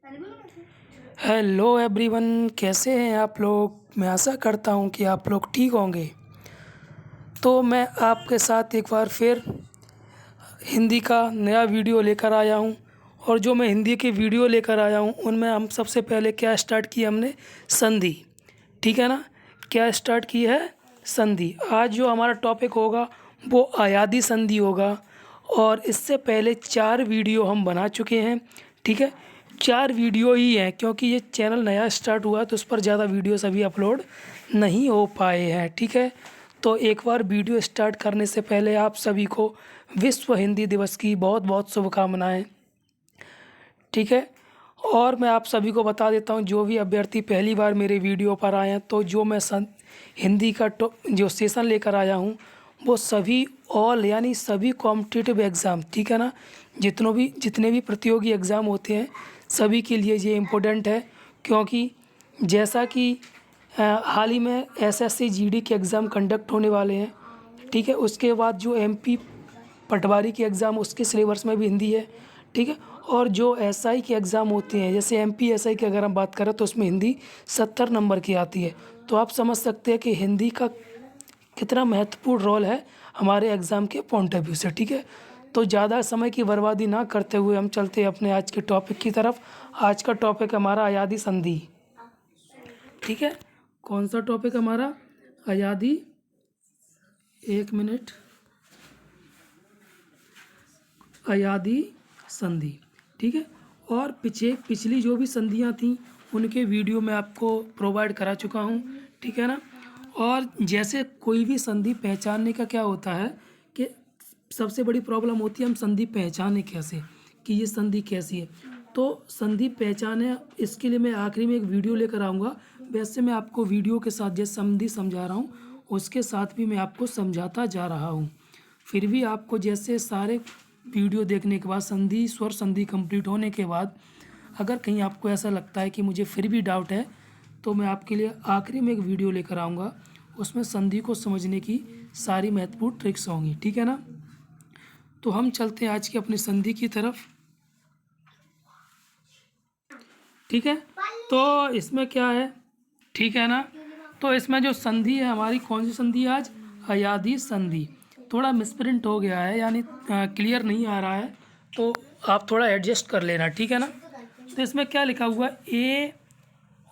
Hello everyone, कैसे हैं आप लोग। मैं आशा करता हूं कि आप लोग ठीक होंगे। तो मैं आपके साथ एक बार फिर हिंदी का नया वीडियो लेकर आया हूं। और जो मैं हिंदी के वीडियो लेकर आया हूं उनमें हम सबसे पहले क्या स्टार्ट किया हमने, संधि। ठीक है ना, क्या स्टार्ट की है, संधि। आज जो हमारा टॉपिक होगा वो अयादी संधि होगा। और इससे पहले 4 वीडियो हम बना चुके हैं। ठीक है, 4 वीडियो ही हैं क्योंकि ये चैनल नया स्टार्ट हुआ है तो उस पर ज़्यादा वीडियोस अभी अपलोड नहीं हो पाए हैं। ठीक है, तो एक बार वीडियो स्टार्ट करने से पहले आप सभी को विश्व हिंदी दिवस की बहुत बहुत शुभकामनाएं। ठीक है, और मैं आप सभी को बता देता हूं, जो भी अभ्यर्थी पहली बार मेरे वीडियो पर आए हैं तो जो मैं हिंदी का जो सेशन लेकर आया हूं वो सभी ऑल यानी सभी कॉम्पिटिटिव एग्ज़ाम, ठीक है ना, जितने भी प्रतियोगी एग्ज़ाम होते हैं सभी के लिए ये इम्पोर्टेंट है। क्योंकि जैसा कि हाल ही में एसएससी जीडी के एग्ज़ाम कंडक्ट होने वाले हैं। ठीक है, उसके बाद जो एमपी पटवारी के एग्ज़ाम उसके सिलेबस में भी हिंदी है। ठीक है, और जो एसआई के एग्ज़ाम होते हैं जैसे एमपी एसआई की अगर हम बात करें तो उसमें हिंदी 70 नंबर की आती है। तो आप समझ सकते हैं कि हिंदी का कितना महत्वपूर्ण रोल है हमारे एग्ज़ाम के पॉइंट ऑफ व्यू से। ठीक है, तो ज़्यादा समय की बर्बादी ना करते हुए हम चलते हैं अपने आज के टॉपिक की तरफ। आज का टॉपिक हमारा अयादी संधि। ठीक है, कौन सा टॉपिक हमारा, अयादी, एक मिनट, अयादी संधि। ठीक है, और पिछली जो भी संधियां थी उनके वीडियो मैं आपको प्रोवाइड करा चुका हूं। ठीक है ना, और जैसे कोई भी संधि पहचानने का क्या होता है कि सबसे बड़ी प्रॉब्लम होती है हम संधि पहचाने कैसे, कि ये संधि कैसी है। तो संधि पहचाने इसके लिए मैं आखिरी में एक वीडियो लेकर आऊँगा। वैसे मैं आपको वीडियो के साथ जैसे संधि समझा रहा हूँ उसके साथ भी मैं आपको समझाता जा रहा हूँ। फिर भी आपको जैसे सारे वीडियो देखने के बाद संधि स्वर संधि कंप्लीट होने के बाद अगर कहीं आपको ऐसा लगता है कि मुझे फिर भी डाउट है तो मैं आपके लिए आखिरी में एक वीडियो लेकर आऊँगा। उसमें संधि को समझने की सारी महत्वपूर्ण ट्रिक्स होंगी। ठीक है ना, तो हम चलते हैं आज की अपनी संधि की तरफ। ठीक है, तो इसमें क्या है, ठीक है ना, तो इसमें जो संधि है हमारी कौन सी संधि है आज, अयादी संधि। थोड़ा मिसप्रिंट हो गया है यानी क्लियर नहीं आ रहा है तो आप थोड़ा एडजस्ट कर लेना। ठीक है ना, तो इसमें क्या लिखा हुआ है, ए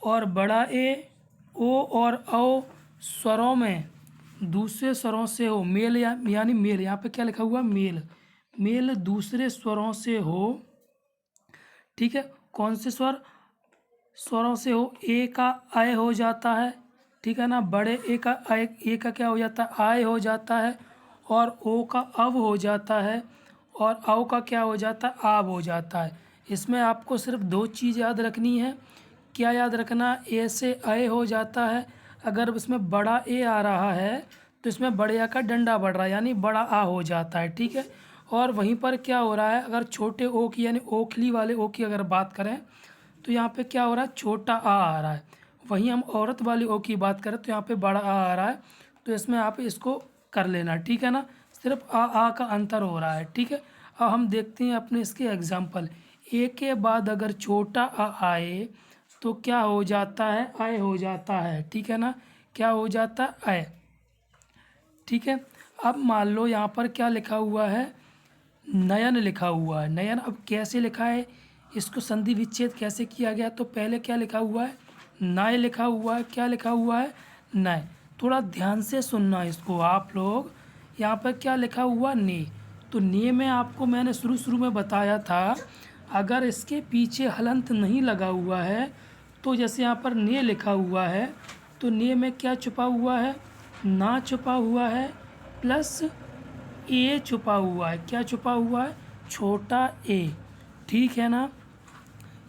और बड़ा ए, ओ और औ स्वरों में दूसरे स्वरों से हो मेल, यानी मेल, यहाँ पे क्या लिखा हुआ, मेल, मेल दूसरे स्वरों से हो। ठीक है, कौन से स्वरों से हो, ए का आय हो जाता है। ठीक है ना, बड़े ए का आय, ए का क्या हो जाता है, आय हो जाता है। और ओ का अव हो जाता है और औ का क्या हो जाता है, आव हो जाता है। इसमें आपको सिर्फ 2 चीज़ याद रखनी है। क्या याद रखना, ए से अय हो जाता है। अगर इसमें बड़ा ए आ रहा है तो इसमें बड़े आ का डंडा बढ़ रहा है यानी बड़ा आ हो जाता है। ठीक है, और वहीं पर क्या हो रहा है, अगर छोटे ओ की यानी ओखली वाले ओ की अगर बात करें तो यहाँ पे क्या हो रहा है, छोटा आ रहा है। वहीं हम औरत वाली ओ की बात करें तो यहाँ पे बड़ा आ रहा है। तो इसमें आप इसको कर लेना। ठीक है ना, सिर्फ आ का अंतर हो रहा है। ठीक है, अब हम देखते हैं अपने इसके एग्जाम्पल। ए के बाद अगर छोटा आ आए तो क्या हो जाता है, आय हो जाता है। ठीक है ना, क्या हो जाता है, आय। ठीक है, अब मान लो यहाँ पर क्या लिखा हुआ है, नयन लिखा हुआ है। नयन अब कैसे लिखा है, इसको संधि विच्छेद कैसे किया गया, तो पहले क्या लिखा हुआ है, नय लिखा हुआ है। क्या लिखा हुआ है, नय। थोड़ा ध्यान से सुनना इसको आप लोग। यहाँ पर क्या लिखा हुआ, ने। तो ने में आपको मैंने शुरू में बताया था अगर इसके पीछे हलंत नहीं लगा हुआ है तो जैसे यहाँ पर ने लिखा हुआ है तो ने में क्या छुपा हुआ है, ना छुपा हुआ है प्लस ए छुपा हुआ है। क्या छुपा हुआ है, छोटा ए। ठीक है ना,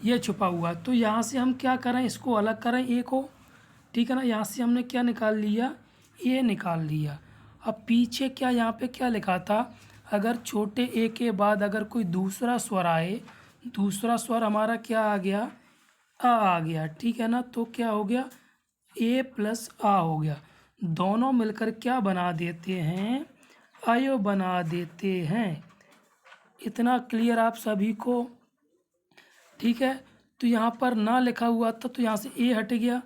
ये छुपा हुआ है। तो यहाँ से हम क्या करें, इसको अलग करें ए को। ठीक है ना, यहाँ से हमने क्या निकाल लिया, ए निकाल लिया। अब पीछे क्या, यहाँ पे क्या लिखा था, अगर छोटे ए के बाद अगर कोई दूसरा स्वर आए, दूसरा स्वर हमारा क्या आ गया, आ गया। ठीक है ना, तो क्या हो गया, ए प्लस आ हो गया। दोनों मिलकर क्या बना देते हैं, आयो बना देते हैं। इतना क्लियर आप सभी को। ठीक है, तो यहाँ पर ना लिखा हुआ था तो यहाँ से ए हट गया,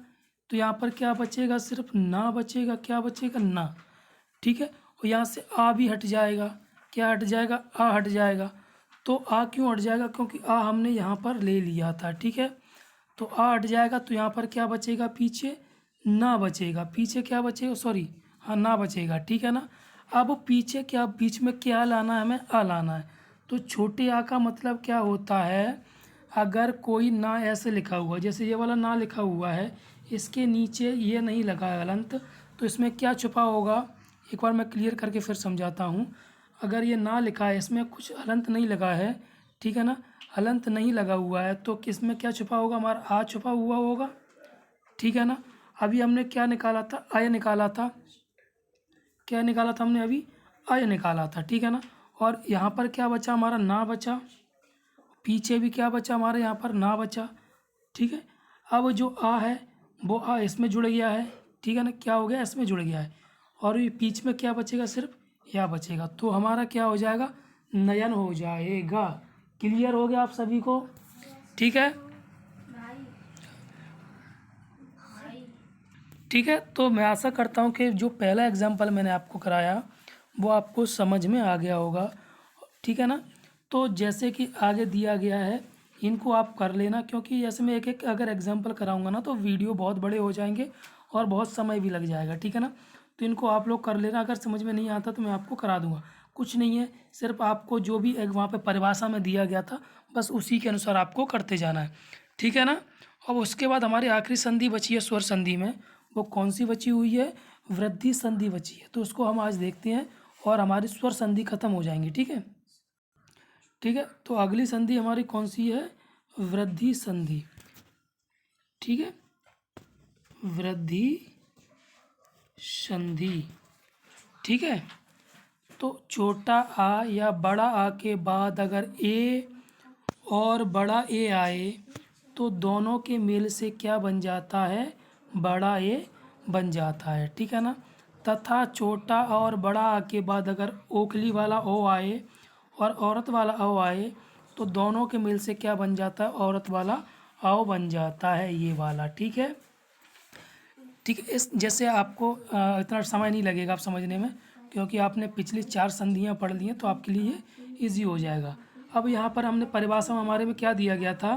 तो यहाँ पर क्या बचेगा, सिर्फ ना बचेगा। क्या बचेगा, ना। ठीक है, और यहाँ से आ भी हट जाएगा। क्या हट जाएगा, आ हट जाएगा। तो आ क्यों हट जाएगा, क्योंकि आ हमने यहाँ पर ले लिया था। ठीक है, तो आ हट जाएगा, तो यहाँ पर क्या बचेगा, पीछे ना बचेगा। पीछे क्या बचेगा, सॉरी, हाँ ना बचेगा। ठीक है ना। अब पीछे क्या, बीच में क्या लाना है, हमें आ लाना है। तो छोटे आ का मतलब क्या होता है, अगर कोई ना ऐसे लिखा हुआ है, जैसे ये वाला ना लिखा हुआ है, इसके नीचे ये नहीं लगा है हलंत, तो इसमें क्या छुपा होगा, एक बार मैं क्लियर करके फिर समझाता हूँ। अगर ये ना लिखा है, इसमें कुछ हलंत नहीं लगा है, ठीक है ना, हलंत नहीं लगा हुआ है, तो किसमें क्या छुपा होगा, हमारा आ छुपा हुआ होगा। ठीक है ना। अभी हमने क्या निकाला था, आय निकाला था। क्या निकाला था हमने अभी, आय निकाला था। ठीक है ना। और यहाँ पर क्या बचा, हमारा ना बचा। पीछे भी क्या बचा, हमारे यहाँ पर ना बचा। ठीक है। अब जो आ है वो आ इसमें जुड़ गया है। ठीक है ना, क्या हो गया, इसमें जुड़ गया है। और ये बीच में क्या बचेगा, सिर्फ या बचेगा। तो हमारा क्या हो जाएगा, नयन हो जाएगा। क्लियर हो गया आप सभी को। ठीक है। ठीक है, तो मैं आशा करता हूँ कि जो पहला एग्जाम्पल मैंने आपको कराया वो आपको समझ में आ गया होगा। ठीक है ना। तो जैसे कि आगे दिया गया है, इनको आप कर लेना, क्योंकि ऐसे में एक एक अगर एग्जाम्पल कराऊंगा ना तो वीडियो बहुत बड़े हो जाएंगे और बहुत समय भी लग जाएगा। ठीक है ना। तो इनको आप लोग कर लेना, अगर समझ में नहीं आता तो मैं आपको करा दूंगा। कुछ नहीं है, सिर्फ आपको जो भी एक वहाँ पे परिभाषा में दिया गया था बस उसी के अनुसार आपको करते जाना है। ठीक है ना। अब उसके बाद हमारी आखिरी संधि बची है स्वर संधि में, वो कौन सी बची हुई है, वृद्धि संधि बची है। तो उसको हम आज देखते हैं और हमारी स्वर संधि खत्म हो जाएंगी। ठीक है। ठीक है, तो अगली संधि हमारी कौन सी है, वृद्धि संधि। ठीक है, वृद्धि संधि। ठीक है, तो छोटा आ या बड़ा आ के बाद अगर ए और बड़ा ए आए तो दोनों के मेल से क्या बन जाता है, बड़ा ए बन जाता है। ठीक है ना। तथा छोटा और बड़ा आ के बाद अगर ओखली वाला ओ आए और औरत वाला ओ आए तो दोनों के मेल से क्या बन जाता है, औरत वाला आओ बन जाता है, ये वाला। ठीक है। ठीक है, इस जैसे आपको इतना समय नहीं लगेगा आप समझने में, क्योंकि आपने पिछली 4 संधियाँ पढ़ ली हैं, तो आपके लिए ईजी हो जाएगा। अब यहाँ पर हमने परिभाषा में हमारे में क्या दिया गया था,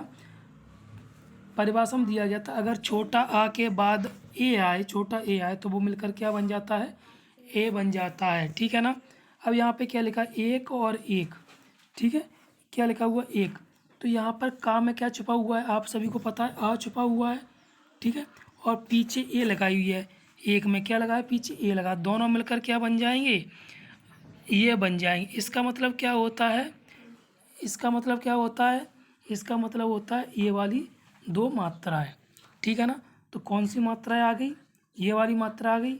परिभाषा में दिया गया था अगर छोटा आ के बाद ए आए, छोटा ए आए तो वो मिलकर क्या बन जाता है, ए बन जाता है। ठीक है ना। अब यहाँ पे क्या लिखा है, एक और एक। ठीक है, क्या लिखा हुआ, एक। तो यहाँ पर का में क्या छुपा हुआ है, आप सभी को पता है, आ छुपा हुआ है। ठीक है, और पीछे ए लगाई हुई है। एक में क्या लगा है, पीछे ए लगा, दोनों मिलकर क्या बन जाएंगे, ये बन जाएंगे। इसका मतलब क्या होता है, इसका मतलब क्या होता है, इसका मतलब होता है ये वाली 2 मात्राएं। ठीक है ना। तो कौन सी मात्राएं आ गई, ये वाली मात्रा आ गई।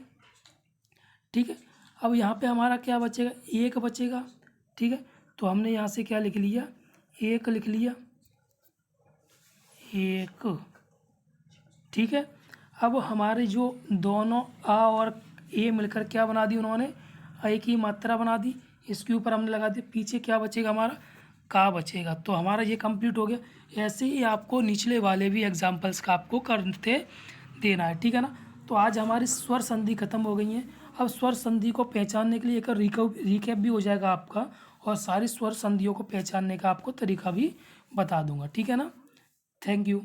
ठीक है, अब यहाँ पे हमारा क्या बचेगा, एक बचेगा। ठीक है, तो हमने यहाँ से क्या लिख लिया, एक लिख लिया, एक। ठीक है, अब हमारे जो दोनों आ और ए मिलकर क्या बना दी उन्होंने, एक ही मात्रा बना दी। इसके ऊपर हमने लगा दिया, पीछे क्या बचेगा, हमारा का बचेगा। तो हमारा ये कंप्लीट हो गया। ऐसे ही आपको निचले वाले भी एग्जाम्पल्स का आपको करते देना है। ठीक है ना। तो आज हमारी स्वर संधि खत्म हो गई है। अब स्वर संधि को पहचानने के लिए एक रिकैप भी हो जाएगा आपका, और सारी स्वर संधियों को पहचानने का आपको तरीका भी बता दूंगा। ठीक है ना। Thank you.